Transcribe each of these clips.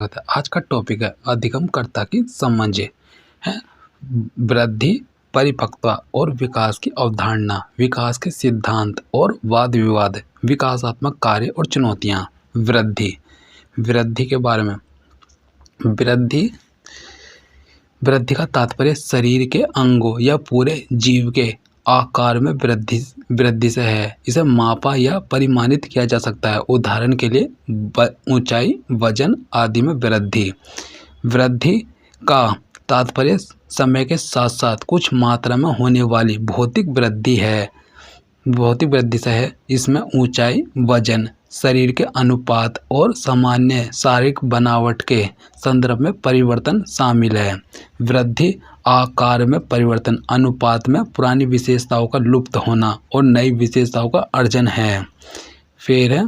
आज का टॉपिक है अधिगमकर्ता की समझ है। वृद्धि, परिपक्वता और विकास की अवधारणा, विकास के सिद्धांत और वाद विवाद, विकासात्मक कार्य और चुनौतियाँ। वृद्धि के बारे में। वृद्धि का तात्पर्य शरीर के अंगों या पूरे जीव के आकार में वृद्धि से है। इसे मापा या परिमाणित किया जा सकता है। उदाहरण के लिए ऊंचाई, वजन आदि में वृद्धि का तात्पर्य समय के साथ साथ कुछ मात्रा में होने वाली भौतिक वृद्धि से है। इसमें ऊंचाई, वजन, शरीर के अनुपात और सामान्य शारीरिक बनावट के संदर्भ में परिवर्तन शामिल है। वृद्धि आकार में परिवर्तन, अनुपात में पुरानी विशेषताओं का लुप्त होना और नई विशेषताओं का अर्जन है। फिर है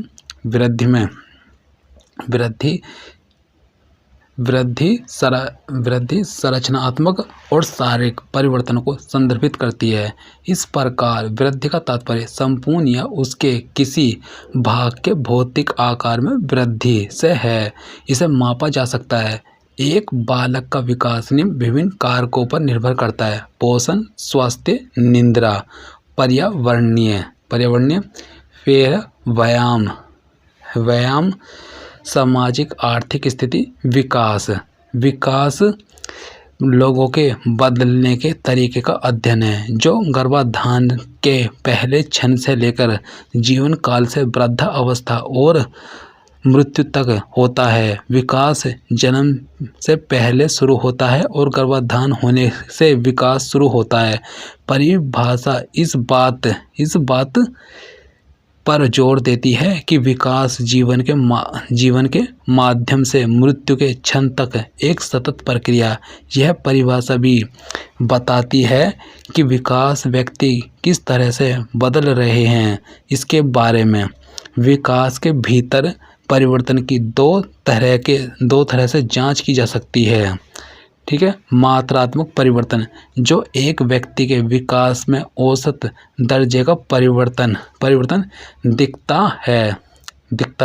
वृद्धि संरचनात्मक और शारीरिक परिवर्तन को संदर्भित करती है। इस प्रकार वृद्धि का तात्पर्य संपूर्ण या उसके किसी भाग के भौतिक आकार में वृद्धि से है। इसे मापा जा सकता है। एक बालक का विकास विभिन्न कारकों पर निर्भर करता है। पोषण, स्वास्थ्य, निद्रा, पर्यावरणीय। फिर व्यायाम, सामाजिक आर्थिक स्थिति, विकास लोगों के बदलने के तरीके का अध्ययन है, जो गर्भाधान के पहले क्षण से लेकर जीवन काल से वृद्धावस्था और मृत्यु तक होता है। विकास जन्म से पहले शुरू होता है और गर्भाधान होने से विकास शुरू होता है। परिभाषा इस बात पर जोर देती है कि विकास जीवन के माध्यम से मृत्यु के क्षण तक एक सतत प्रक्रिया। यह परिभाषा भी बताती है कि विकास व्यक्ति किस तरह से बदल रहे हैं इसके बारे में। विकास के भीतर परिवर्तन की दो तरह से जांच की जा सकती है। ठीक है। मात्रात्मक परिवर्तन, जो एक व्यक्ति के विकास में औसत दर्जे का परिवर्तन दिखता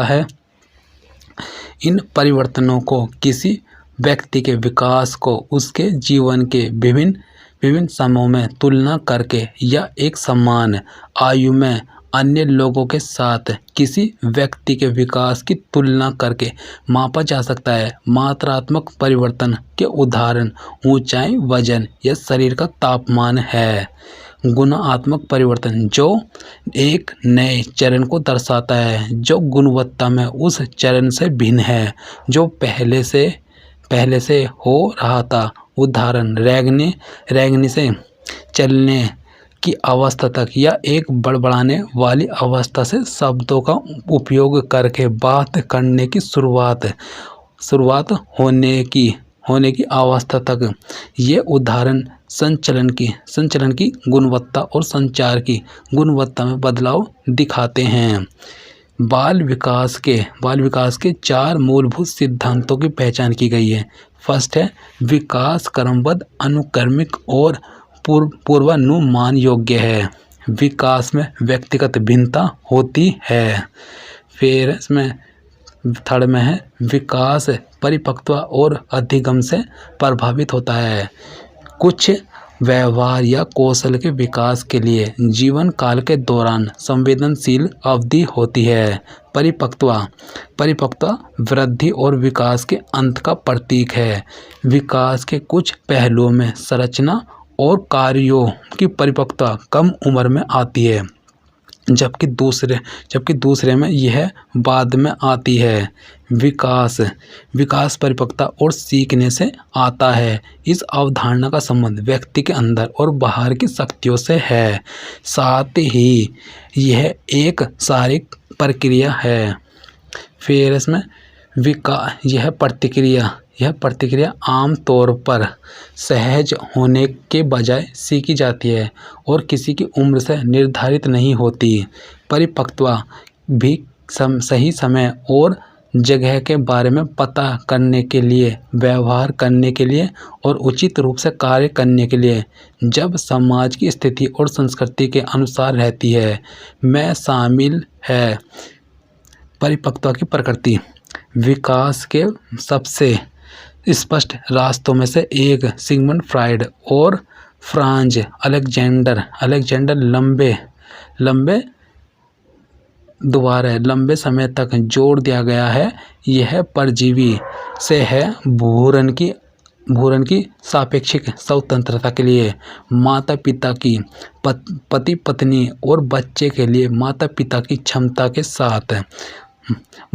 है। इन परिवर्तनों को किसी व्यक्ति के विकास को उसके जीवन के विभिन्न समयों में तुलना करके या एक समान आयु में अन्य लोगों के साथ किसी व्यक्ति के विकास की तुलना करके मापा जा सकता है। मात्रात्मक परिवर्तन के उदाहरण ऊंचाई, वजन या शरीर का तापमान है। गुणात्मक परिवर्तन, जो एक नए चरण को दर्शाता है, जो गुणवत्ता में उस चरण से भिन्न है जो पहले से हो रहा था। उदाहरण रेंगने से चलने की अवस्था तक या एक बड़बड़ाने वाली अवस्था से शब्दों का उपयोग करके बात करने की शुरुआत होने की अवस्था तक। ये उदाहरण संचलन की गुणवत्ता और संचार की गुणवत्ता में बदलाव दिखाते हैं। बाल विकास के 4 मूलभूत सिद्धांतों की पहचान की गई है। फर्स्ट है विकास क्रमबद्ध, अनुक्रमिक और पूर्वानुमान योग्य है। विकास में व्यक्तिगत भिन्नता होती है। फिर इसमें थर्ड में है विकास परिपक्वता और अधिगम से प्रभावित होता है। कुछ व्यवहार या कौशल के विकास के लिए जीवन काल के दौरान संवेदनशील अवधि होती है। परिपक्वता वृद्धि और विकास के अंत का प्रतीक है। विकास के कुछ पहलुओं में संरचना और कार्यों की परिपक्वता कम उम्र में आती है, जबकि दूसरे में यह बाद में आती है। विकास परिपक्वता और सीखने से आता है। इस अवधारणा का संबंध व्यक्ति के अंदर और बाहर की शक्तियों से है, साथ ही यह एक शारीरिक प्रक्रिया है। फिर इसमें यह प्रतिक्रिया आमतौर पर सहज होने के बजाय सीखी जाती है और किसी की उम्र से निर्धारित नहीं होती। परिपक्वता भी सही समय और जगह के बारे में पता करने के लिए, व्यवहार करने के लिए और उचित रूप से कार्य करने के लिए, जब समाज की स्थिति और संस्कृति के अनुसार रहती है, में शामिल है। परिपक्वता की प्रकृति, विकास के सबसे स्पष्ट रास्तों में से एक सिगमंड फ्राइड और फ्रांज अलेक्जेंडर लंबे समय तक जोर दिया गया है। यह परजीवी से है भूरण की सापेक्षिक स्वतंत्रता के लिए माता पिता की पति पत्नी और बच्चे के लिए माता पिता की क्षमता के साथ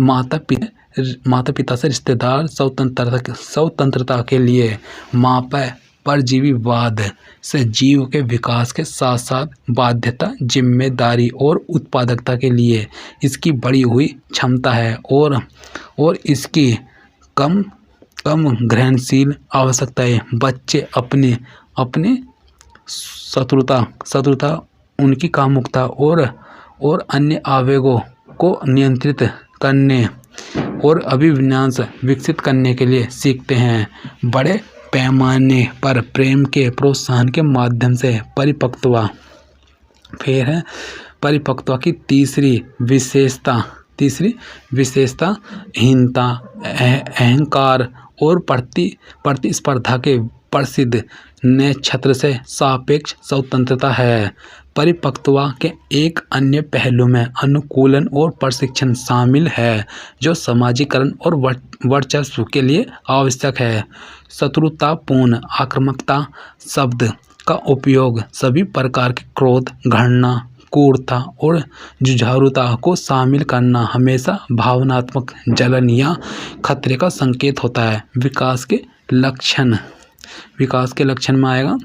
माता पिता से रिश्तेदार स्वतंत्रता के लिए मापा परजीवीवाद से जीव के विकास के साथ साथ बाध्यता, जिम्मेदारी और उत्पादकता के लिए इसकी बढ़ी हुई क्षमता है और इसकी कम ग्रहणशील आवश्यकताएं बच्चे अपनी शत्रुता उनकी कामुकता और अन्य आवेगों को नियंत्रित करने और अभिविन्यास विकसित करने के लिए सीखते हैं। बड़े पैमाने पर प्रेम के प्रोत्साहन के माध्यम से परिपक्वता की तीसरी विशेषता हीनता, अहंकार और प्रतिस्पर्धा के प्रसिद्ध नक्षत्र से सापेक्ष स्वतंत्रता है। परिपक्वता के एक अन्य पहलू में अनुकूलन और प्रशिक्षण शामिल है जो समाजीकरण और वर्चस्व के लिए आवश्यक है। शत्रुतापूर्ण आक्रामकता शब्द का उपयोग सभी प्रकार के क्रोध, घृणा, क्रूरता और जुझारूता को शामिल करना हमेशा भावनात्मक जलन या खतरे का संकेत होता है। विकास के लक्षण में आएगा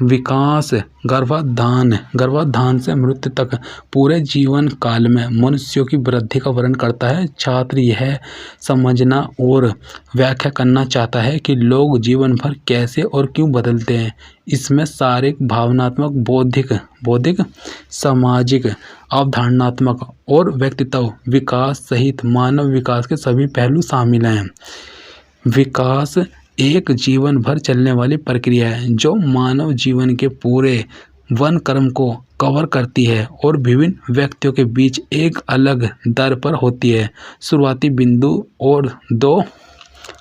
विकास गर्भाधान से मृत्यु तक पूरे जीवन काल में मनुष्यों की वृद्धि का वर्णन करता है। छात्र यह समझना और व्याख्या करना चाहता है कि लोग जीवन भर कैसे और क्यों बदलते हैं। इसमें शारीरिक, भावनात्मक, बौद्धिक, सामाजिक, अवधारणात्मक और व्यक्तित्व विकास सहित मानव विकास के सभी पहलू शामिल हैं। विकास एक जीवन भर चलने वाली प्रक्रिया है जो मानव जीवन के पूरे वन क्रम को कवर करती है और विभिन्न व्यक्तियों के बीच एक अलग दर पर होती है। शुरुआती बिंदु और दो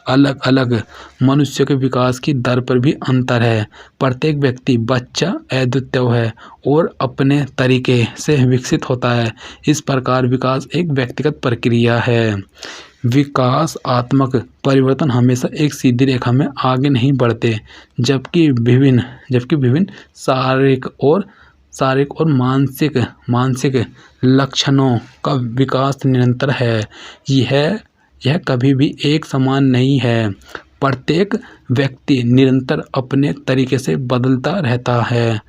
अलग अलग मनुष्यों के विकास की दर पर भी अंतर है। प्रत्येक व्यक्ति बच्चा अद्वितीय है और अपने तरीके से विकसित होता है। इस प्रकार विकास एक व्यक्तिगत प्रक्रिया है। विकासात्मक परिवर्तन हमेशा एक सीधी रेखा में आगे नहीं बढ़ते, जबकि विभिन्न शारीरिक और मानसिक लक्षणों का विकास निरंतर है। यह कभी भी एक समान नहीं है। प्रत्येक व्यक्ति निरंतर अपने तरीके से बदलता रहता है,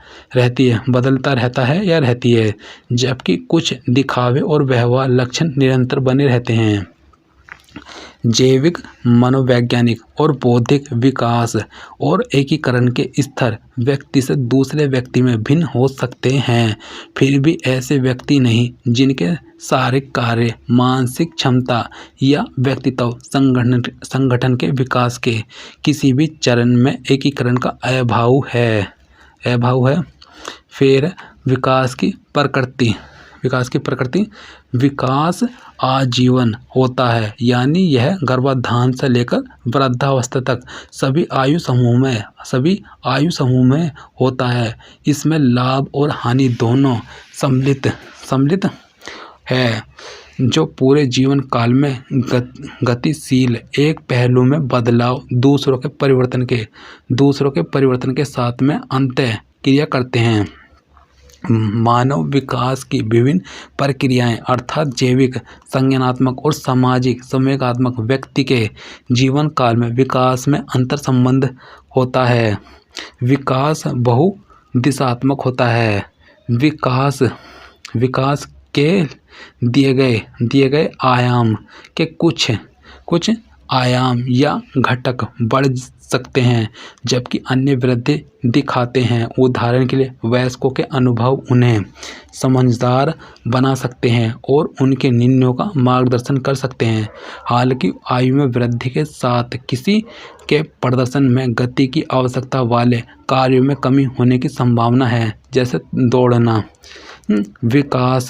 जबकि कुछ दिखावे और व्यवहार लक्षण निरंतर बने रहते हैं। जैविक, मनोवैज्ञानिक और बौद्धिक विकास और एकीकरण के स्तर व्यक्ति से दूसरे व्यक्ति में भिन्न हो सकते हैं। फिर भी ऐसे व्यक्ति नहीं जिनके शारीरिक कार्य, मानसिक क्षमता या व्यक्तित्व संगठन के विकास के किसी भी चरण में एकीकरण का अभाव है। फिर विकास की प्रकृति विकास आजीवन होता है, यानी यह गर्भाधान से लेकर वृद्धावस्था तक सभी आयु समूह में होता है। इसमें लाभ और हानि दोनों सम्मिलित है, जो पूरे जीवन काल में गतिशील एक पहलू में बदलाव दूसरों के परिवर्तन के साथ में अंतः क्रिया करते हैं। मानव विकास की विभिन्न प्रक्रियाएं अर्थात जैविक, संज्ञानात्मक और सामाजिक संवेगात्मक व्यक्ति के जीवन काल में विकास में अंतर संबंध होता है। विकास बहुदिशात्मक होता है। विकास के दिए गए आयाम के कुछ आयाम या घटक बढ़ सकते हैं, जबकि अन्य वृद्धि दिखाते हैं। उदाहरण के लिए वयस्कों के अनुभव उन्हें समझदार बना सकते हैं और उनके निर्णयों का मार्गदर्शन कर सकते हैं। हालांकि आयु में वृद्धि के साथ किसी के प्रदर्शन में गति की आवश्यकता वाले कार्यों में कमी होने की संभावना है, जैसे दौड़ना। विकास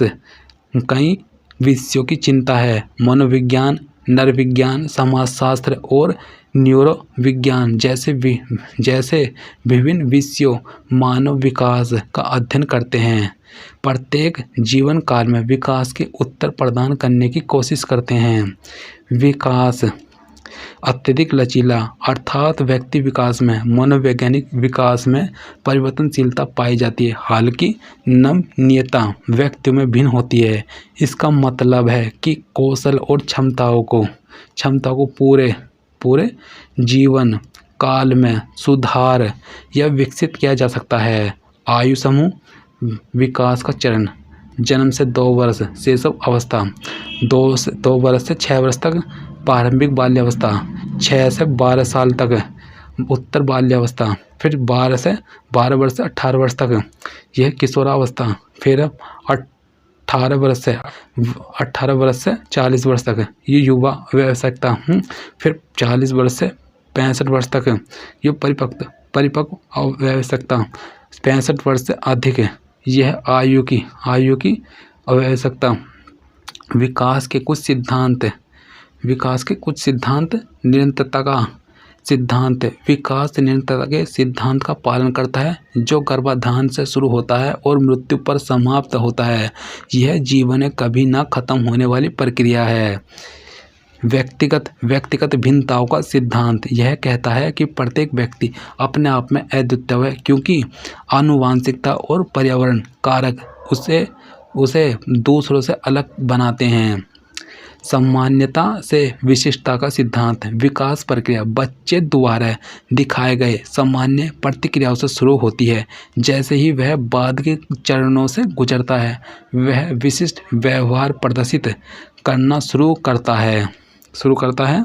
विषयों की चिंता है। मनोविज्ञान, नरविज्ञान, समाजशास्त्र और न्यूरोविज्ञान जैसे विभिन्न विषयों मानव विकास का अध्ययन करते हैं। प्रत्येक जीवन काल में विकास के उत्तर प्रदान करने की कोशिश करते हैं। विकास अत्यधिक लचीला अर्थात व्यक्ति विकास में मनोवैज्ञानिक विकास में परिवर्तनशीलता पाई जाती है, हालांकि नमनीयता व्यक्तियों में भिन्न होती है। इसका मतलब है कि कौशल और क्षमताओं को पूरे जीवन काल में सुधार या विकसित किया जा सकता है। आयु समूह विकास का चरण: जन्म से 2 वर्ष शैशव अवस्था, 2 वर्ष से 6 वर्ष तक प्रारंभिक बाल्यावस्था, 6 से 12 साल तक उत्तर बाल्यावस्था, फिर 12 वर्ष से 18 वर्ष तक यह किशोरावस्था, फिर 18 वर्ष से 40 वर्ष तक ये युवा अवस्था, फिर 40 वर्ष से 65 वर्ष तक ये परिपक्व अवस्था, 65 वर्ष से अधिक यह आयु की आवश्यकता। विकास के कुछ सिद्धांत निरंतरता का सिद्धांत विकास निरंतरता के सिद्धांत का पालन करता है, जो गर्भाधान से शुरू होता है और मृत्यु पर समाप्त होता है। यह जीवन में कभी ना खत्म होने वाली प्रक्रिया है। व्यक्तिगत भिन्नताओं का सिद्धांत यह कहता है कि प्रत्येक व्यक्ति अपने आप में अद्वितीय है, क्योंकि आनुवंशिकता और पर्यावरण कारक उसे दूसरों से अलग बनाते हैं। सामान्यता से विशिष्टता का सिद्धांत विकास प्रक्रिया बच्चे द्वारा दिखाए गए सामान्य प्रतिक्रियाओं से शुरू होती है। जैसे ही वह बाद के चरणों से गुजरता है, वह विशिष्ट व्यवहार प्रदर्शित करना शुरू करता है।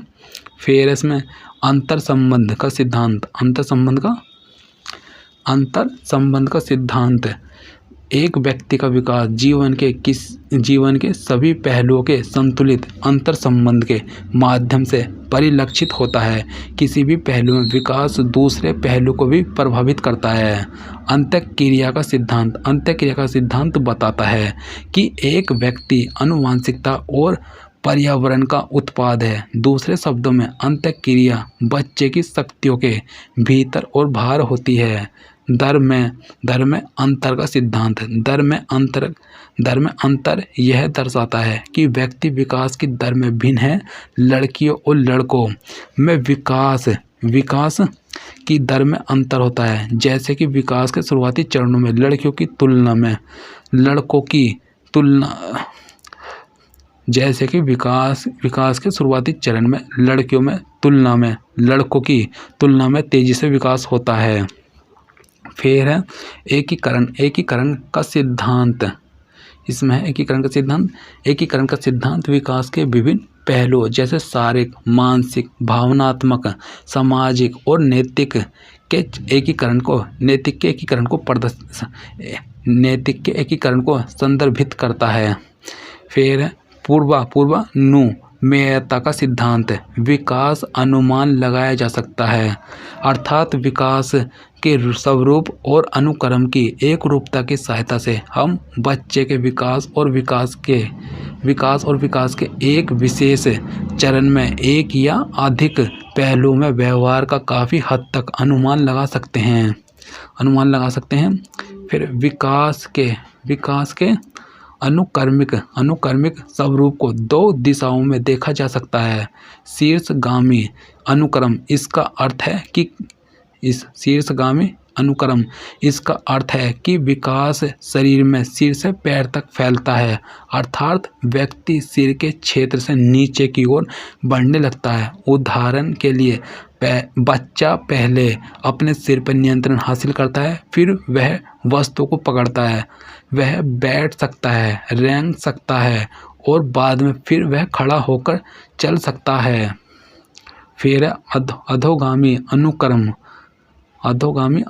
फिर इसमें अंतर संबंध का सिद्धांत एक व्यक्ति का विकास जीवन के सभी पहलुओं के संतुलित अंतर संबंध के माध्यम से परिलक्षित होता है। किसी भी पहलू में विकास दूसरे पहलू को भी प्रभावित करता है। अंतःक्रिया का सिद्धांत बताता है कि एक व्यक्ति आनुवंशिकता और पर्यावरण का उत्पाद है। दूसरे शब्दों में अंतःक्रिया बच्चे की शक्तियों के भीतर और बाहर होती है। दर में अंतर का सिद्धांत दर में अंतर यह दर्शाता है कि व्यक्ति विकास की दर में भिन्न है। लड़कियों और लड़कों में विकास की दर में अंतर होता है, जैसे कि विकास के शुरुआती चरणों में लड़कियों की तुलना में लड़कों की जैसे कि विकास के शुरुआती चरण में लड़कियों में लड़कों की तुलना में तेजी से विकास होता है। फिर है एकीकरण का सिद्धांत। इसमें है एकीकरण का सिद्धांत विकास के विभिन्न पहलुओं जैसे शारीरिक, मानसिक, भावनात्मक, सामाजिक और नैतिक के एकीकरण को संदर्भित करता है। फिर पूर्वानुमेयता का सिद्धांत विकास अनुमान लगाया जा सकता है, अर्थात विकास के स्वरूप और अनुक्रम की एक रूपता की सहायता से हम बच्चे के विकास और विकास के एक विशेष चरण में एक या अधिक पहलुओं में व्यवहार का काफ़ी हद तक अनुमान लगा सकते हैं। फिर विकास के अनुक्रमिक स्वरूप को 2 दिशाओं में देखा जा सकता है। शीर्षगामी अनुक्रम इसका अर्थ है कि विकास शरीर में सिर से पैर तक फैलता है, अर्थात व्यक्ति सिर के क्षेत्र से नीचे की ओर बढ़ने लगता है। उदाहरण के लिए बच्चा पहले अपने सिर पर नियंत्रण हासिल करता है, फिर वह वस्तु को पकड़ता है, वह बैठ सकता है, रेंग सकता है और बाद में फिर वह खड़ा होकर चल सकता है। फिर अधोगामी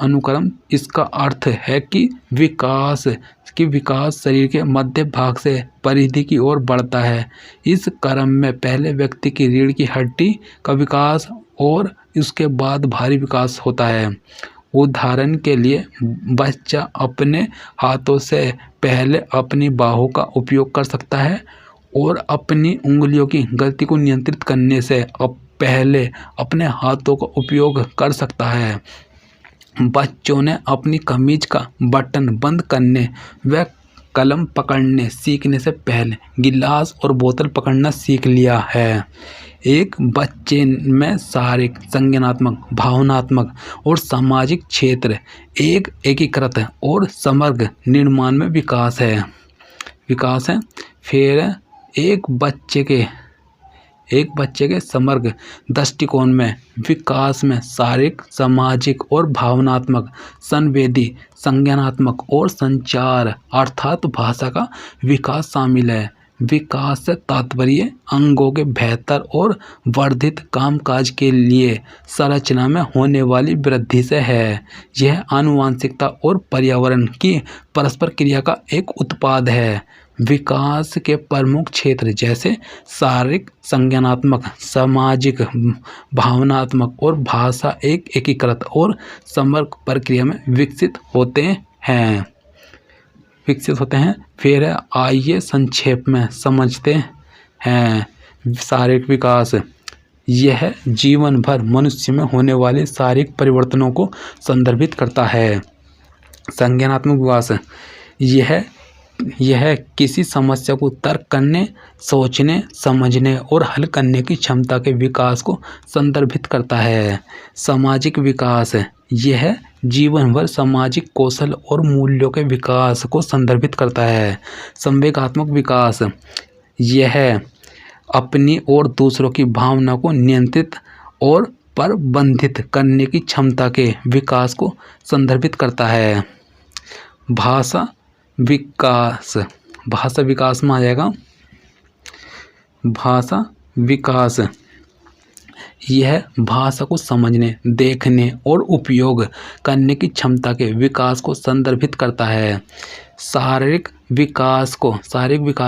अनुक्रम इसका अर्थ है कि विकास शरीर के मध्य भाग से परिधि की ओर बढ़ता है। इस क्रम में पहले व्यक्ति की रीढ़ की हड्डी का विकास और उसके बाद भारी विकास होता है। उदाहरण के लिए बच्चा अपने हाथों से पहले अपनी बाहों का उपयोग कर सकता है और अपनी उंगलियों की गति को नियंत्रित करने से अब पहले अपने हाथों का उपयोग कर सकता है। बच्चों ने अपनी कमीज का बटन बंद करने व कलम पकड़ने सीखने से पहले गिलास और बोतल पकड़ना सीख लिया है। एक बच्चे में शारीरिक, संज्ञानात्मक, भावनात्मक और सामाजिक क्षेत्र एक एकीकृत और समग्र निर्माण में विकास है। फिर एक बच्चे के समग्र दृष्टिकोण में विकास में शारीरिक, सामाजिक और भावनात्मक, संवेदी, संज्ञानात्मक और संचार अर्थात भाषा का विकास शामिल है। विकास से तात्पर्य अंगों के बेहतर और वर्धित कामकाज के लिए संरचना में होने वाली वृद्धि से है। यह आनुवंशिकता और पर्यावरण की परस्पर क्रिया का एक उत्पाद है। विकास के प्रमुख क्षेत्र जैसे शारीरिक, संज्ञानात्मक, सामाजिक, भावनात्मक और भाषा एक एकीकृत और समग्र प्रक्रिया में विकसित होते हैं। फिर आइए संक्षेप में समझते हैं। शारीरिक विकास यह जीवन भर मनुष्य में होने वाले शारीरिक परिवर्तनों को संदर्भित करता है। संज्ञानात्मक विकास यह किसी समस्या को तर्क करने, सोचने, समझने और हल करने की क्षमता के विकास को संदर्भित करता है। सामाजिक विकास यह जीवन भर सामाजिक कौशल और मूल्यों के विकास को संदर्भित करता है। संवेगात्मक विकास यह अपनी और दूसरों की भावना को नियंत्रित और प्रबंधित करने की क्षमता के विकास को संदर्भित करता है। भाषा विकास में आ जाएगा। भाषा विकास यह भाषा को समझने, देखने और उपयोग करने की क्षमता के विकास को संदर्भित करता है। शारीरिक विकास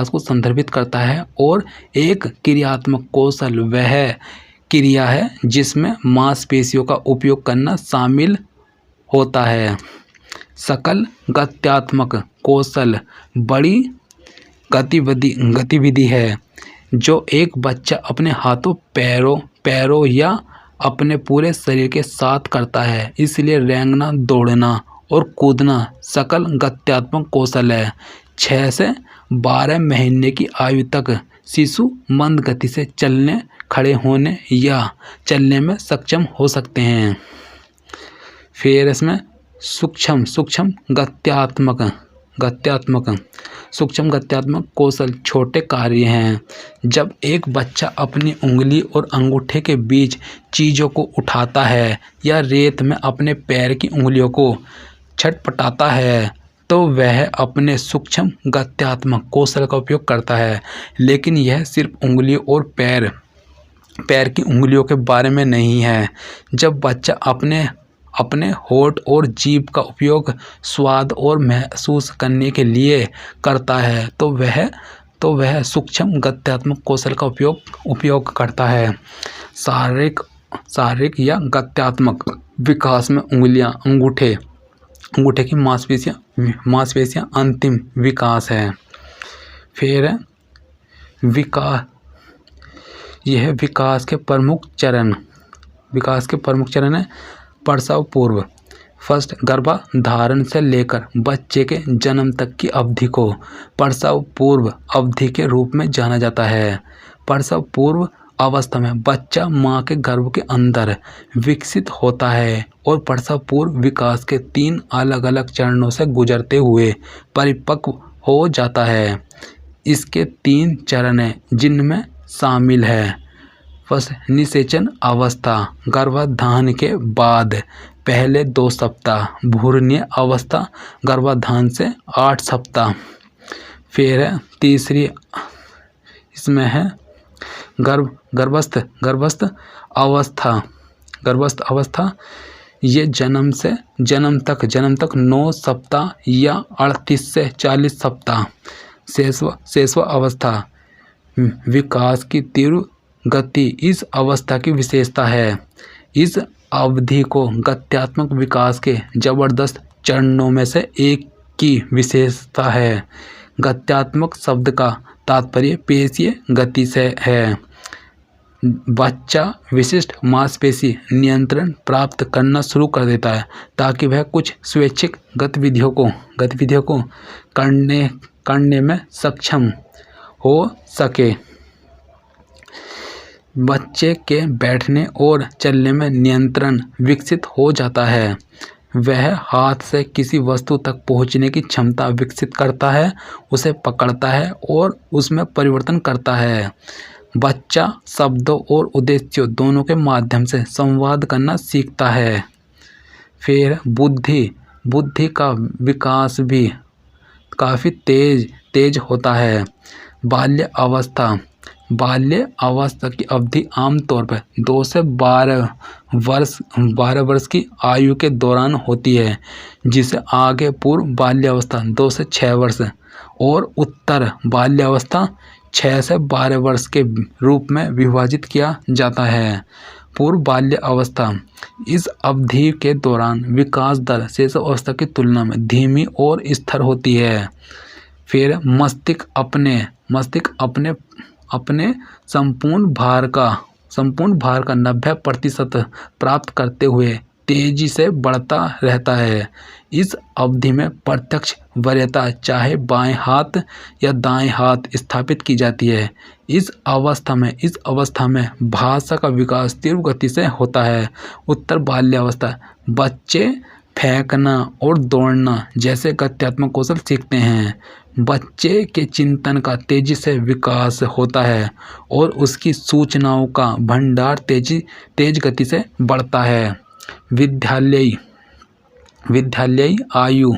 को संदर्भित करता है और एक क्रियात्मक कौशल वह क्रिया है जिसमें मांसपेशियों का उपयोग करना शामिल होता है। सकल गत्यात्मक कौशल बड़ी गतिविधि है जो एक बच्चा अपने हाथों, पैरों या अपने पूरे शरीर के साथ करता है। इसलिए रेंगना, दौड़ना और कूदना सकल गत्यात्मक कौशल है। 6 से 12 महीने की आयु तक शिशु मंद गति से चलने, खड़े होने या चलने में सक्षम हो सकते हैं। फिर इसमें सूक्ष्म गत्यात्मक कौशल छोटे कार्य हैं। जब एक बच्चा अपनी उंगली और अंगूठे के बीच चीज़ों को उठाता है या रेत में अपने पैर की उंगलियों को छटपटाता है तो वह अपने सूक्ष्म गत्यात्मक कौशल का उपयोग करता है। लेकिन यह सिर्फ उंगली और पैर की उंगलियों के बारे में नहीं है। जब बच्चा अपने होंठ और जीभ का उपयोग स्वाद और महसूस करने के लिए करता है तो वह सूक्ष्म गत्यात्मक कौशल का उपयोग करता है। शारीरिक या गत्यात्मक विकास में उंगलियां, अंगूठे की मांसपेशियां अंतिम विकास है। फिर यह विकास के प्रमुख चरण है। प्रसव पूर्व गर्भाधारण से लेकर बच्चे के जन्म तक की अवधि को प्रसव पूर्व अवधि के रूप में जाना जाता है। प्रसव पूर्व अवस्था में बच्चा मां के गर्भ के अंदर विकसित होता है और प्रसव पूर्व विकास के 3 अलग अलग चरणों से गुजरते हुए परिपक्व हो जाता है। इसके 3 चरण हैं जिनमें शामिल है। फर्स्ट, निषेचन अवस्था गर्भाधान के बाद पहले 2 सप्ताह, भ्रूणीय अवस्था गर्भाधान से 8 सप्ताह। फिर तीसरी इसमें है गर्भस्थ अवस्था। ये जन्म तक 9 सप्ताह या 38 से 40 सप्ताह। शेषव अवस्था विकास की तीव्र गति इस अवस्था की विशेषता है। इस अवधि को गत्यात्मक विकास के जबरदस्त चरणों में से एक की विशेषता है। गत्यात्मक शब्द का तात्पर्य पेशीय गति से है। बच्चा विशिष्ट मांसपेशी नियंत्रण प्राप्त करना शुरू कर देता है ताकि वह कुछ स्वैच्छिक गतिविधियों को करने में सक्षम हो सके। बच्चे के बैठने और चलने में नियंत्रण विकसित हो जाता है। वह हाथ से किसी वस्तु तक पहुंचने की क्षमता विकसित करता है, उसे पकड़ता है और उसमें परिवर्तन करता है। बच्चा शब्दों और उद्देश्यों दोनों के माध्यम से संवाद करना सीखता है। फिर बुद्धि का विकास भी काफ़ी तेज होता है। बाल्य अवस्था की अवधि आमतौर पर 2 से 12 वर्ष की आयु के दौरान होती है, जिसे आगे पूर्व बाल्यावस्था 2 से 6 वर्ष और उत्तर बाल्यावस्था 6 से 12 वर्ष के रूप में विभाजित किया जाता है। पूर्व बाल्य अवस्था, इस अवधि के दौरान विकास दर शेष अवस्था की तुलना में धीमी और स्थिर होती है। फिर मस्तिष्क अपने संपूर्ण भार का 90% प्राप्त करते हुए तेजी से बढ़ता रहता है। इस अवधि में प्रत्यक्ष वरीयता चाहे बाएं हाथ या दाएं हाथ स्थापित की जाती है। इस अवस्था में भाषा का विकास तीव्र गति से होता है। उत्तर बाल्यावस्था, बच्चे फेंकना और दौड़ना जैसे गत्यात्मक कौशल सीखते हैं। बच्चे के चिंतन का तेजी से विकास होता है और उसकी सूचनाओं का भंडार तेज गति से बढ़ता है। विद्यालयी आयु,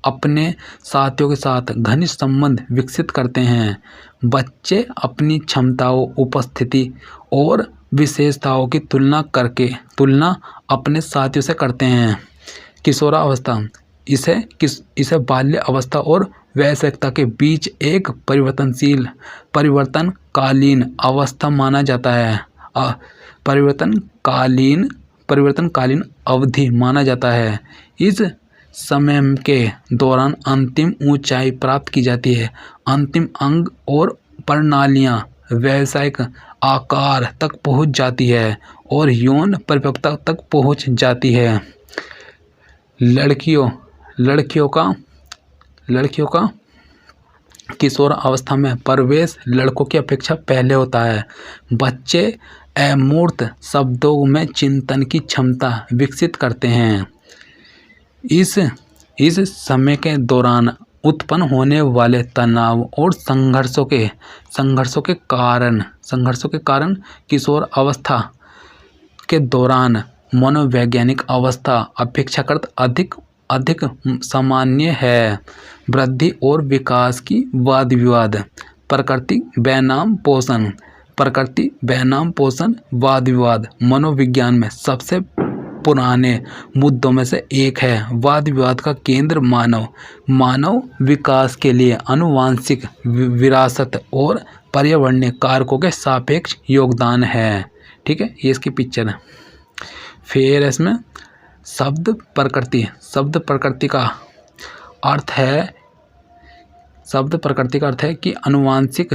अपने साथियों के साथ घनिष्ठ संबंध विकसित करते हैं। बच्चे अपनी क्षमताओं, उपस्थिति और विशेषताओं की तुलना अपने साथियों से करते हैं। किशोरावस्था, इसे बाल्य अवस्था और वयस्कता के बीच एक परिवर्तनकालीन अवस्था माना जाता है। परिवर्तनकालीन अवधि माना जाता है। इस समय के दौरान अंतिम ऊंचाई प्राप्त की जाती है। अंतिम अंग और प्रणालियां व्यावसायिक आकार तक पहुंच जाती है और यौन परिपक्वता तक पहुंच जाती है। लड़कियों का किशोर अवस्था में प्रवेश लड़कों की अपेक्षा पहले होता है। बच्चे अमूर्त शब्दों में चिंतन की क्षमता विकसित करते हैं। इस समय के दौरान उत्पन्न होने वाले तनाव और संघर्षों के कारण किशोर अवस्था के दौरान मनोवैज्ञानिक अवस्था अपेक्षाकृत अधिक सामान्य है। वृद्धि और विकास की वाद विवाद, प्रकृति बनाम पोषण वाद विवाद मनोविज्ञान में सबसे पुराने मुद्दों में से एक है। वाद विवाद का केंद्र मानव विकास के लिए आनुवंशिक विरासत और पर्यावरणीय कारकों के सापेक्ष योगदान है। ठीक है, ये इसकी पिक्चर है। फिर इसमें शब्द प्रकृति का अर्थ है कि आनुवंशिक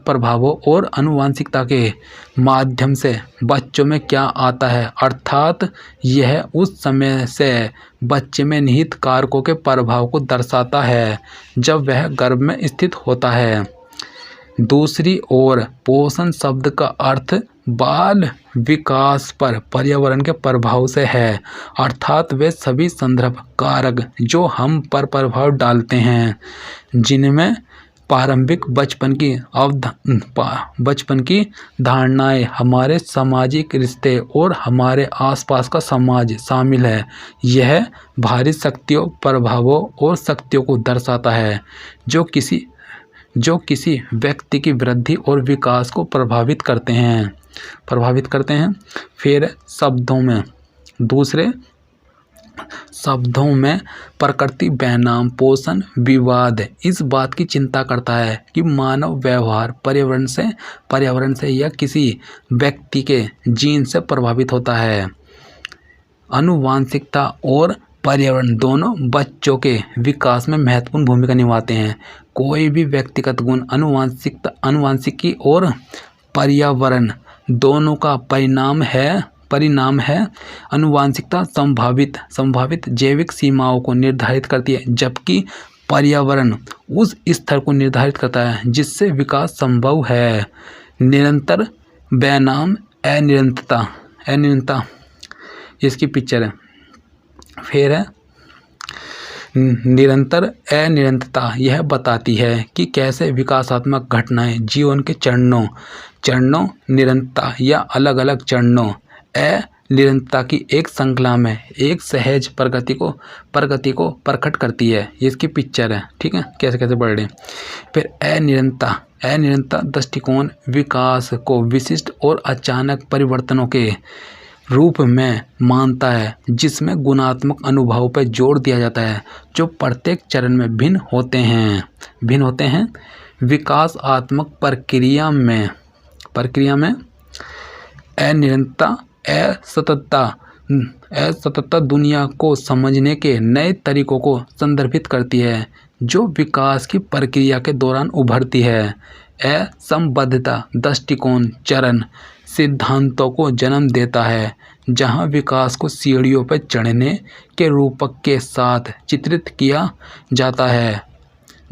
प्रभावों और आनुवंशिकता के माध्यम से बच्चों में क्या आता है, अर्थात यह उस समय से बच्चे में निहित कारकों के प्रभाव को दर्शाता है जब वह गर्भ में स्थित होता है। दूसरी ओर पोषण शब्द का अर्थ बाल विकास पर पर्यावरण के प्रभाव से है, अर्थात वे सभी संदर्भ कारक जो हम पर प्रभाव डालते हैं, जिनमें प्रारंभिक बचपन की धारणाएं, हमारे सामाजिक रिश्ते और हमारे आसपास का समाज शामिल है। यह बाहरी शक्तियों, प्रभावों और शक्तियों को दर्शाता है जो किसी व्यक्ति की वृद्धि और विकास को प्रभावित करते हैं। फिर दूसरे शब्दों में प्रकृति बनाम पोषण विवाद इस बात की चिंता करता है कि मानव व्यवहार पर्यावरण से या किसी व्यक्ति के जीन से प्रभावित होता है। आनुवंशिकता और पर्यावरण दोनों बच्चों के विकास में महत्वपूर्ण भूमिका निभाते हैं। कोई भी व्यक्तिगत गुण आनुवंशिकी और पर्यावरण दोनों का परिणाम है। आनुवंशिकता संभावित जैविक सीमाओं को निर्धारित करती है, जबकि पर्यावरण उस स्तर को निर्धारित करता है जिससे विकास संभव है। निरंतर बनाम अनिरंतरता इसकी पिक्चर है। फिर है निरंतर अनिरंतरता, यह बताती है कि कैसे विकासात्मक घटनाएं जीवन के चरणों निरंतरता या अलग अलग चरणों अनिरंतरता की एक श्रृंखला में एक सहज प्रगति को प्रकट करती है। इसकी पिक्चर है, ठीक है, कैसे कैसे बढ़ रहे हैं। फिर अनिरंतरता दृष्टिकोण विकास को विशिष्ट और अचानक परिवर्तनों के रूप में मानता है, जिसमें गुणात्मक अनुभवों पर जोर दिया जाता है जो प्रत्येक चरण में भिन्न होते हैं। विकासात्मक प्रक्रिया में अनिरंतरता असततता दुनिया को समझने के नए तरीकों को संदर्भित करती है जो विकास की प्रक्रिया के दौरान उभरती है। असंबद्धता दृष्टिकोण चरण सिद्धांतों को जन्म देता है, जहां विकास को सीढ़ियों पर चढ़ने के रूपक के साथ चित्रित किया जाता है,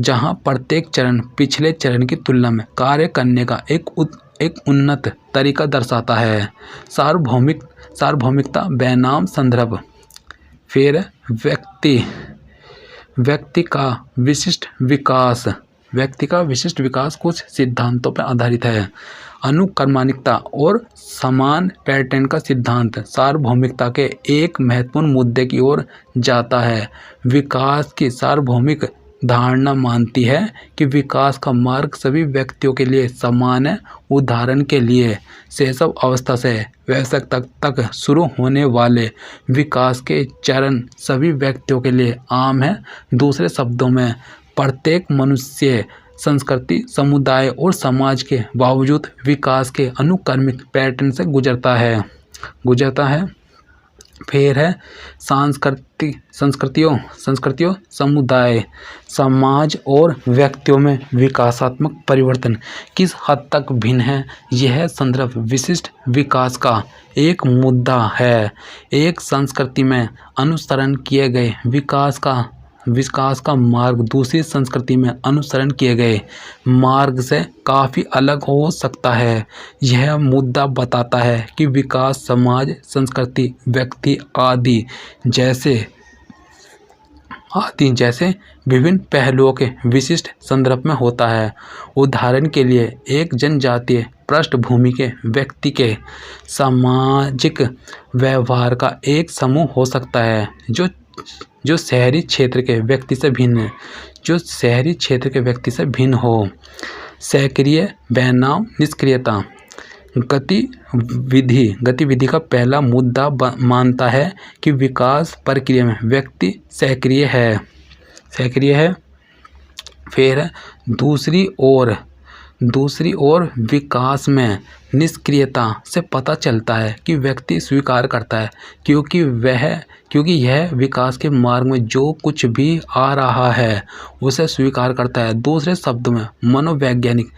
जहां प्रत्येक चरण पिछले चरण की तुलना में कार्य करने का एक उन्नत तरीका दर्शाता है। सार्वभौमिकता बनाम संदर्भ। फिर व्यक्ति का विशिष्ट विकास कुछ सिद्धांतों पर आधारित है। अनुक्रमणिकता और समान पैटर्न का सिद्धांत सार्वभौमिकता के एक महत्वपूर्ण मुद्दे की ओर जाता है। विकास की सार्वभौमिक धारणा मानती है कि विकास का मार्ग सभी व्यक्तियों के लिए समान है। उदाहरण के लिए शैशव अवस्था से वयस्कता तक शुरू होने वाले विकास के चरण सभी व्यक्तियों के लिए आम है। दूसरे शब्दों में, प्रत्येक मनुष्य संस्कृति, समुदाय और समाज के बावजूद विकास के अनुक्रमिक पैटर्न से गुजरता है। फिर है संस्कृतियों, समुदाय, समाज और व्यक्तियों में विकासात्मक परिवर्तन किस हद तक भिन्न है। यह संदर्भ विशिष्ट विकास का एक मुद्दा है। एक संस्कृति में अनुसरण किए गए विकास का मार्ग दूसरी संस्कृति में अनुसरण किए गए मार्ग से काफ़ी अलग हो सकता है। यह मुद्दा बताता है कि विकास समाज, संस्कृति, व्यक्ति आदि जैसे विभिन्न पहलुओं के विशिष्ट संदर्भ में होता है। उदाहरण के लिए, एक जनजातीय पृष्ठभूमि के व्यक्ति के सामाजिक व्यवहार का एक समूह हो सकता है जो शहरी क्षेत्र के व्यक्ति से भिन्न हो। सक्रिय बनाम निष्क्रियता। गतिविधि का पहला मुद्दा मानता है कि विकास प्रक्रिया में व्यक्ति सक्रिय है। फिर दूसरी ओर विकास में निष्क्रियता से पता चलता है कि व्यक्ति स्वीकार करता है क्योंकि यह विकास के मार्ग में जो कुछ भी आ रहा है उसे स्वीकार करता है। दूसरे शब्दों में, मनोवैज्ञानिक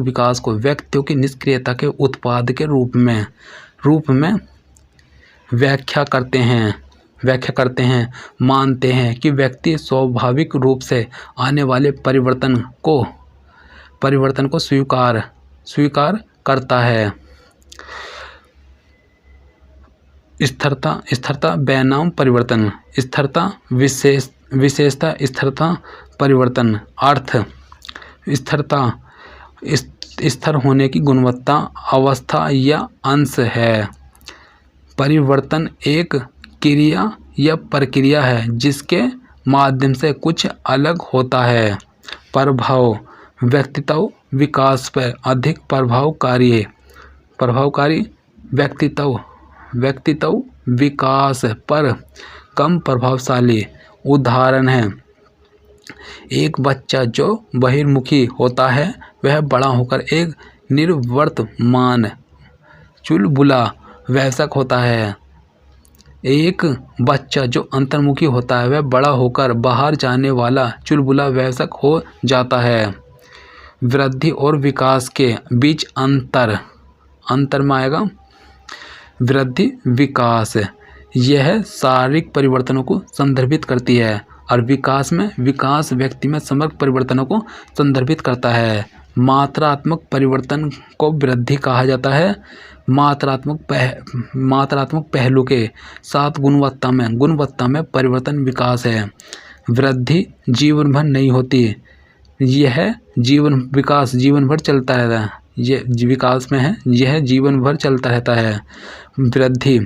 विकास को व्यक्तियों की निष्क्रियता के उत्पाद के रूप में व्याख्या करते हैं, मानते हैं कि व्यक्ति स्वाभाविक रूप से आने वाले परिवर्तन को स्वीकार करता है। स्थिरता बनाम परिवर्तन। स्थिरता विशेषता स्थिरता परिवर्तन। अर्थ स्थिरता स्थिर होने की गुणवत्ता, अवस्था या अंश है। परिवर्तन एक क्रिया या प्रक्रिया है जिसके माध्यम से कुछ अलग होता है। प्रभाव व्यक्तित्व विकास पर अधिक प्रभावकारी व्यक्तित्व विकास पर कम प्रभावशाली। उदाहरण है, एक बच्चा जो बहिर्मुखी होता है वह बड़ा होकर एक निर्वर्तमान चुलबुला वयस्क होता है। एक बच्चा जो अंतर्मुखी होता है वह बड़ा होकर बाहर जाने वाला चुलबुला वयस्क हो जाता है। वृद्धि और विकास के बीच अंतर में आएगा वृद्धि विकास। यह शारीरिक परिवर्तनों को संदर्भित करती है और विकास व्यक्ति में समग्र परिवर्तनों को संदर्भित करता है। मात्रात्मक परिवर्तन को वृद्धि कहा जाता है। मात्रात्मक पहलू के साथ गुणवत्ता में परिवर्तन विकास है। वृद्धि जीवन भर नहीं होती, यह विकास जीवन भर चलता रहता है। यह विकास में है, यह जीवन भर चलता रहता है। वृद्धि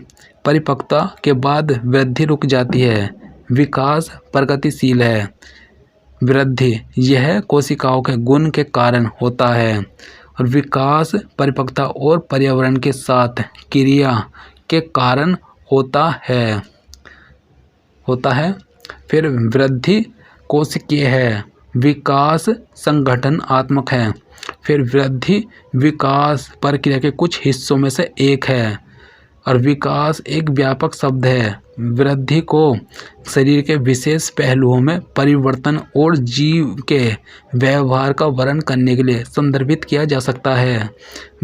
परिपक्वता के बाद वृद्धि रुक जाती है। विकास प्रगतिशील है। वृद्धि यह कोशिकाओं के गुण के कारण होता है और विकास परिपक्वता और पर्यावरण के साथ क्रिया के कारण होता है। फिर वृद्धि कोशिकीय है, विकास संगठनात्मक है। फिर वृद्धि विकास प्रक्रिया के कुछ हिस्सों में से एक है और विकास एक व्यापक शब्द है। वृद्धि को शरीर के विशेष पहलुओं में परिवर्तन और जीव के व्यवहार का वर्णन करने के लिए संदर्भित किया जा सकता है।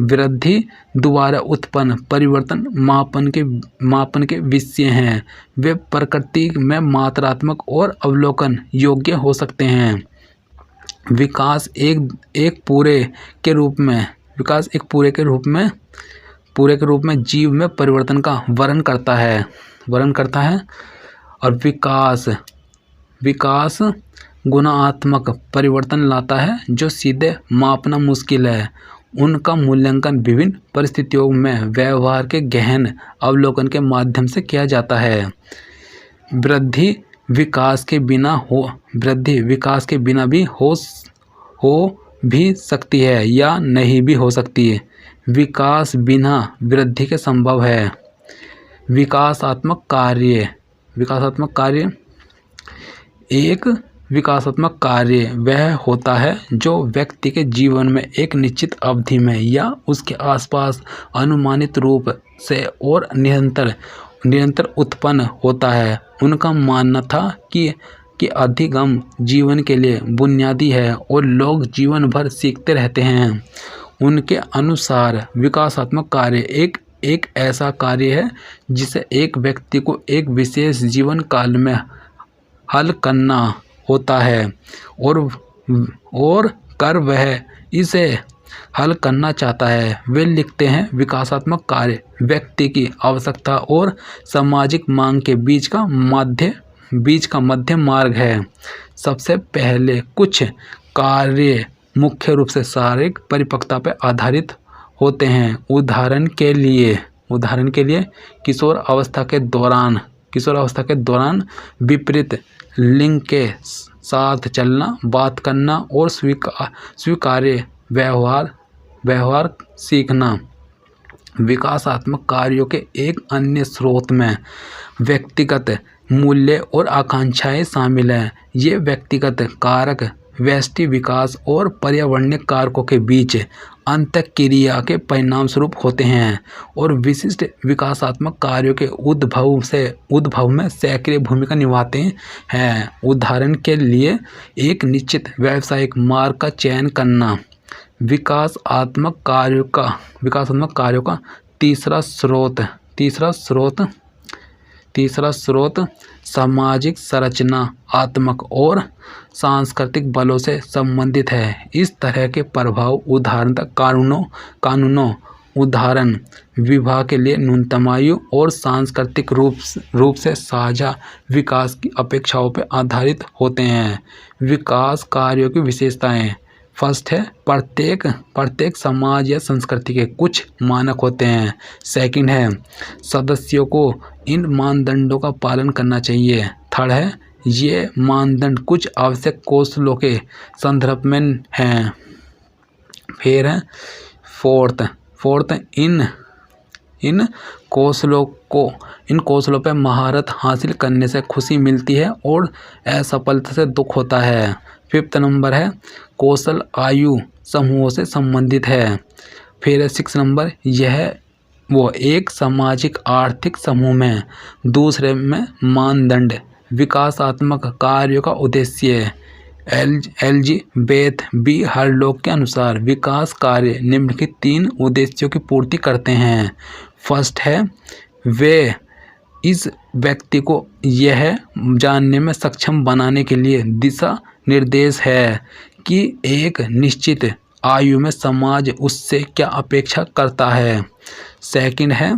वृद्धि द्वारा उत्पन्न परिवर्तन मापन के विषय हैं। वे प्रकृति में मात्रात्मक और अवलोकन योग्य हो सकते हैं। विकास एक पूरे के रूप में जीव में परिवर्तन का वर्णन करता है और विकास गुणात्मक परिवर्तन लाता है जो सीधे मापना मुश्किल है। उनका मूल्यांकन विभिन्न परिस्थितियों में व्यवहार के गहन अवलोकन के माध्यम से किया जाता है। वृद्धि विकास के बिना भी हो भी सकती है या नहीं भी हो सकती है। विकास बिना वृद्धि के संभव है। विकासात्मक कार्य एक विकासात्मक कार्य वह होता है जो व्यक्ति के जीवन में एक निश्चित अवधि में या उसके आसपास अनुमानित रूप से और निरंतर उत्पन्न होता है। उनका मानना था कि अधिगम जीवन के लिए बुनियादी है और लोग जीवन भर सीखते रहते हैं। उनके अनुसार विकासात्मक कार्य एक ऐसा कार्य है जिसे एक व्यक्ति को एक विशेष जीवन काल में हल करना होता है और कर वह इसे हल करना चाहता है। वे लिखते हैं, विकासात्मक कार्य व्यक्ति की आवश्यकता और सामाजिक मांग के बीच का मध्य मार्ग है। सबसे पहले कुछ कार्य मुख्य रूप से शारीरिक परिपक्वता पर आधारित होते हैं। उदाहरण के लिए किशोर अवस्था के दौरान विपरीत लिंग के साथ चलना, बात करना और स्वीकार्य व्यवहार सीखना। विकासात्मक कार्यों के एक अन्य स्रोत में व्यक्तिगत मूल्य और आकांक्षाएं शामिल हैं। ये व्यक्तिगत कारक व्यष्टि विकास और पर्यावरणीय कारकों के बीच अंतःक्रिया के परिणाम स्वरूप होते हैं और विशिष्ट विकासात्मक कार्यों के उद्भव में सक्रिय भूमिका निभाते हैं। उदाहरण के लिए एक निश्चित व्यावसायिक मार्ग का चयन करना। विकासात्मक कार्यों का तीसरा स्रोत सामाजिक संरचनात्मक और सांस्कृतिक बलों से संबंधित है। इस तरह के प्रभाव कानूनों उदाहरण विवाह के लिए न्यूनतम आयु और सांस्कृतिक रूप से साझा विकास की अपेक्षाओं पर आधारित होते हैं। विकास कार्यों की विशेषताएं। फर्स्ट है, प्रत्येक समाज या संस्कृति के कुछ मानक होते हैं। सेकंड है, सदस्यों को इन मानदंडों का पालन करना चाहिए। थर्ड है, ये मानदंड कुछ आवश्यक कौशलों के संदर्भ में हैं। फिर है फोर्थ इन कौशलों पर महारत हासिल करने से खुशी मिलती है और असफलता से दुख होता है। फिफ्थ नंबर है, कौशल आयु समूहों से संबंधित है। फिर 6 नंबर, यह वो एक सामाजिक आर्थिक समूह में। दूसरे में मानदंड, विकासात्मक कार्यों का उद्देश्य। एलिजाबेथ बी हरलॉक के अनुसार विकास कार्य निम्नलिखित 3 उद्देश्यों की पूर्ति करते हैं। फर्स्ट है, वे इस व्यक्ति को यह जानने में सक्षम बनाने के लिए दिशा निर्देश है कि एक निश्चित आयु में समाज उससे क्या अपेक्षा करता है। सेकंड है,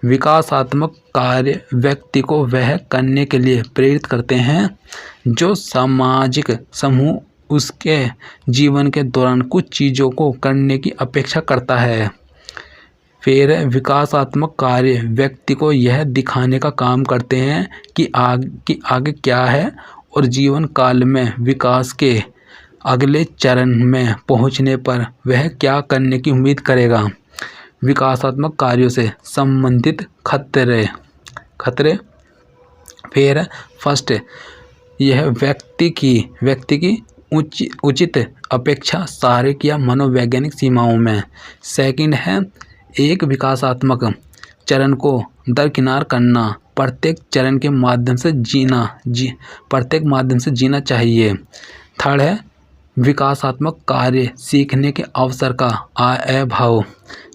विकासात्मक कार्य व्यक्ति को वह करने के लिए प्रेरित करते हैं जो सामाजिक समूह उसके जीवन के दौरान कुछ चीज़ों को करने की अपेक्षा करता है। फिर विकासात्मक कार्य व्यक्ति को यह दिखाने का काम करते हैं कि आगे क्या है और जीवन काल में विकास के अगले चरण में पहुंचने पर वह क्या करने की उम्मीद करेगा। विकासात्मक कार्यों से संबंधित खतरे। फिर फर्स्ट, यह व्यक्ति की उचित अपेक्षा शारीरिक या मनोवैज्ञानिक सीमाओं में। सेकंड है, एक विकासात्मक चरण को दरकिनार करना, प्रत्येक चरण के माध्यम से जीना चाहिए। थर्ड है, विकासात्मक कार्य सीखने के अवसर का अभाव।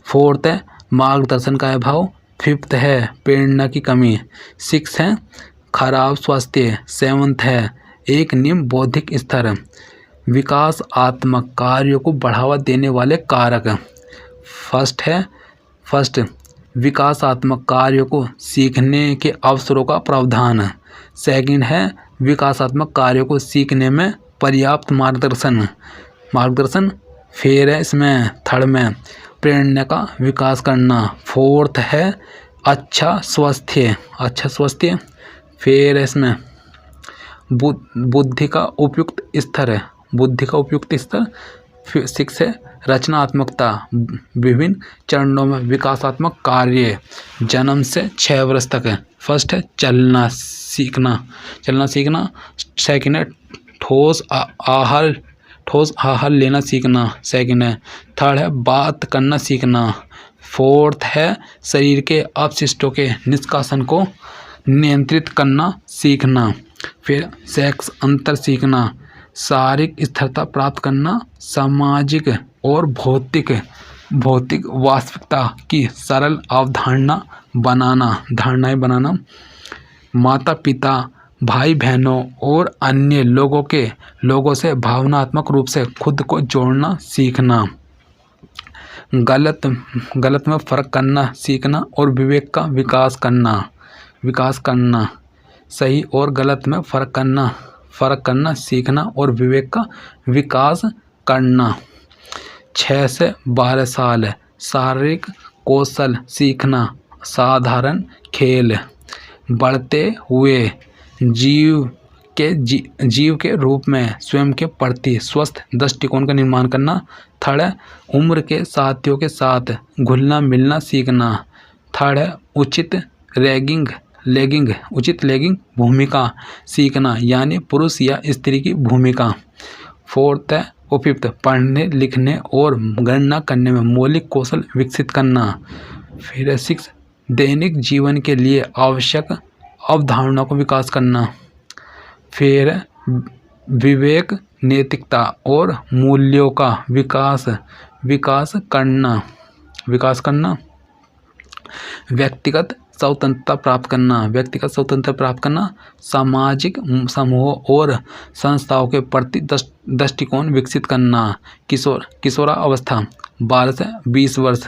फोर्थ है, मार्गदर्शन का अभाव। फिफ्थ है, प्रेरणा की कमी। सिक्स है, खराब स्वास्थ्य। सेवंथ है, एक निम्न बौद्धिक स्तर। विकासात्मक कार्यों को बढ़ावा देने वाले कारक। फर्स्ट, विकासात्मक कार्यों को सीखने के अवसरों का प्रावधान। सेकंड है, विकासात्मक कार्यों को सीखने में पर्याप्त मार्गदर्शन। फिर है इसमें थर्ड में प्रेरणा का विकास करना। फोर्थ है, अच्छा स्वास्थ्य। फिर इसमें बुद्धि का उपयुक्त स्तर। फिर 6 है, रचनात्मकता। विभिन्न चरणों में विकासात्मक कार्य जन्म से 6 वर्ष तक है। फर्स्ट है चलना सीखना। सेकंड है ठोस आहार लेना सीखना। सेकंड है। थर्ड है बात करना सीखना। फोर्थ है शरीर के अपशिष्टों के निष्कासन को नियंत्रित करना सीखना। फिर सेक्स अंतर सीखना, शारीरिक स्थिरता प्राप्त करना, सामाजिक और भौतिक वास्तविकता की सरल धारणाएं बनाना, माता पिता, भाई बहनों और अन्य लोगों से भावनात्मक रूप से खुद को जोड़ना सीखना, गलत में फ़र्क करना सीखना और विवेक का विकास करना, सही और गलत में फ़र्क करना सीखना और विवेक का विकास करना। 6 से 12 साल शारीरिक कौशल सीखना, साधारण खेल, बढ़ते हुए जीव के रूप में स्वयं के प्रति स्वस्थ दृष्टिकोण का निर्माण करना। थर्ड है उम्र के साथियों के साथ घुलना मिलना सीखना। थर्ड है उचित लैंगिक भूमिका सीखना, यानी पुरुष या स्त्री की भूमिका। फोर्थ है फिफ्थ पढ़ने लिखने और गणना करने में मौलिक कौशल विकसित करना। फिर है 6 दैनिक जीवन के लिए आवश्यक अवधारणा को विकास करना। फिर विवेक, नैतिकता और मूल्यों का विकास करना। व्यक्तिगत स्वतंत्रता प्राप्त करना, सामाजिक समूहों और संस्थाओं के प्रति दृष्टिकोण विकसित करना। किशोरावस्था 12 से 20 वर्ष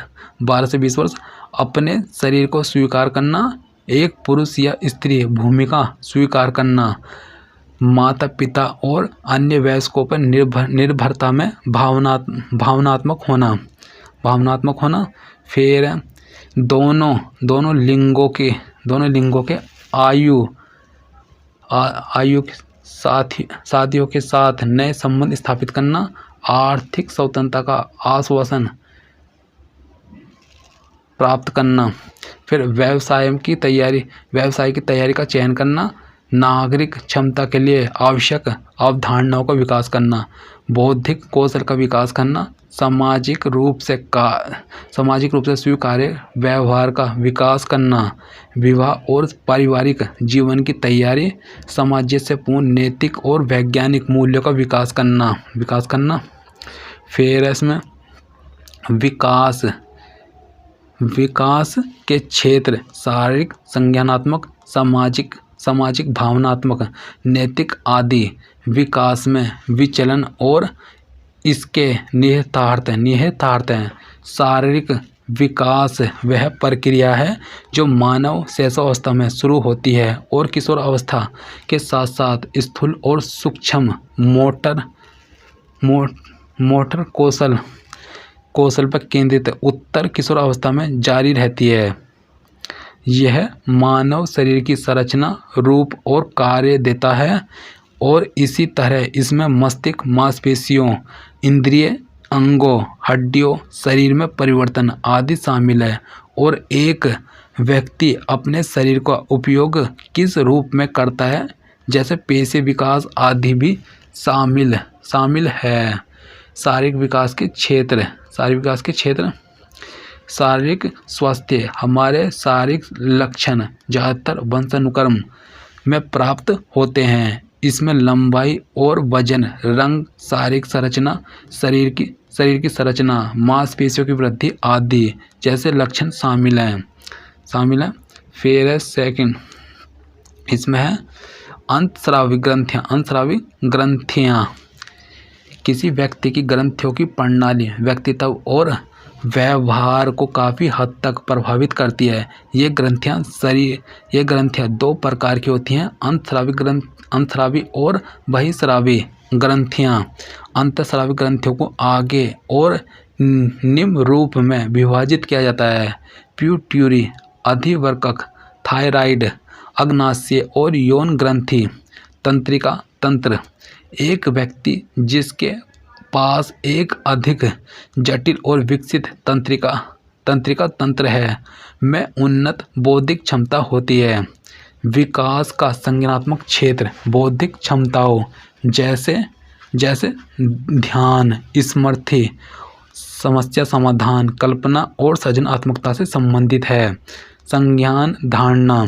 अपने शरीर को स्वीकार करना, एक पुरुष या स्त्री भूमिका स्वीकार करना, माता पिता और अन्य वयस्कों पर निर्भरता में भावनात्मक होना। फिर दोनों लिंगों के आयु साथियों के साथ नए संबंध स्थापित करना, आर्थिक स्वतंत्रता का आश्वासन प्राप्त करना। फिर व्यवसाय की तैयारी का चयन करना, नागरिक क्षमता के लिए आवश्यक अवधारणाओं का विकास करना, बौद्धिक कौशल का विकास करना, सामाजिक रूप से स्वीकार्य व्यवहार का विकास करना, विवाह और पारिवारिक जीवन की तैयारी, सामंजस्य पूर्ण नैतिक और वैज्ञानिक मूल्यों का विकास करना। फिर इसमें विकास के क्षेत्र शारीरिक, संज्ञानात्मक, सामाजिक, भावनात्मक, नैतिक आदि। विकास में विचलन और इसके निहितार्थ हैं। शारीरिक विकास वह प्रक्रिया है जो मानव शैशवावस्था में शुरू होती है और किशोर अवस्था के साथ साथ स्थूल और सूक्ष्म मोटर कौशल पर केंद्रित उत्तर किशोर अवस्था में जारी रहती है। यह मानव शरीर की संरचना, रूप और कार्य देता है और इसी तरह इसमें मस्तिष्क, मांसपेशियों, इंद्रिय अंगों, हड्डियों, शरीर में परिवर्तन आदि शामिल है और एक व्यक्ति अपने शरीर का उपयोग किस रूप में करता है जैसे पेशे विकास आदि भी शामिल है। शारीरिक विकास के क्षेत्र शारीरिक स्वास्थ्य। हमारे शारीरिक लक्षण ज़्यादातर वंशानुक्रम में प्राप्त होते हैं। इसमें लंबाई और वजन, रंग, शारीरिक संरचना, शरीर की संरचना, मांसपेशियों की वृद्धि आदि जैसे लक्षण शामिल हैं। फिर सेकंड इसमें है अंतस्रावी ग्रंथियाँ। किसी व्यक्ति की ग्रंथियों की प्रणाली व्यक्तित्व और व्यवहार को काफ़ी हद तक प्रभावित करती है। ये ग्रंथियाँ दो प्रकार की होती हैं, अंतस्रावी और बहिस्रावी ग्रंथियाँ। अंतस्रावी ग्रंथियों को आगे और निम्न रूप में विभाजित किया जाता है: पिट्यूटरी, अधिवृक्क, थायराइड, अग्नाशय और यौन ग्रंथि। तंत्र। एक व्यक्ति जिसके पास एक अधिक जटिल और विकसित तंत्रिका तंत्र है में उन्नत बौद्धिक क्षमता होती है। विकास का संज्ञानात्मक क्षेत्र बौद्धिक क्षमताओं जैसे ध्यान, स्मृति, समस्या समाधान, कल्पना और सृजनात्मकता से संबंधित है। संज्ञान, धारणा,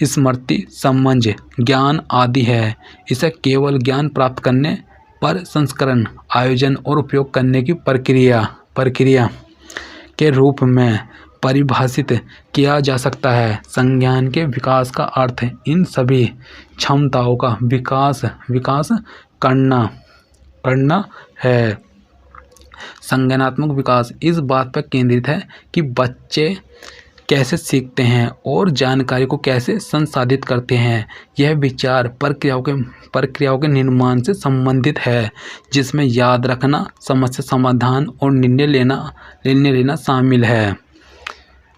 स्मृति, समझ, ज्ञान आदि है। इसे केवल ज्ञान प्राप्त करने पर संस्करण, आयोजन और उपयोग करने की प्रक्रिया के रूप में परिभाषित किया जा सकता है। संज्ञान के विकास का अर्थ इन सभी क्षमताओं का विकास करना है। संज्ञानात्मक विकास इस बात पर केंद्रित है कि बच्चे कैसे सीखते हैं और जानकारी को कैसे संसाधित करते हैं। यह विचार प्रक्रियाओं के निर्माण से संबंधित है जिसमें याद रखना, समस्या समाधान और निर्णय लेना शामिल है।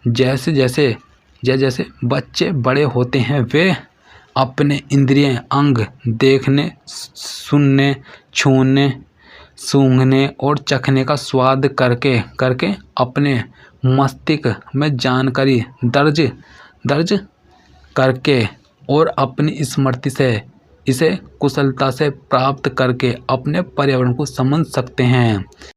जैसे बच्चे बड़े होते हैं वे अपने इंद्रिय अंग देखने, सुनने, छूने, सूंघने और चखने का स्वाद करके अपने मस्तिष्क में जानकारी दर्ज करके और अपनी स्मृति से इसे कुशलता से प्राप्त करके अपने पर्यावरण को समझ सकते हैं।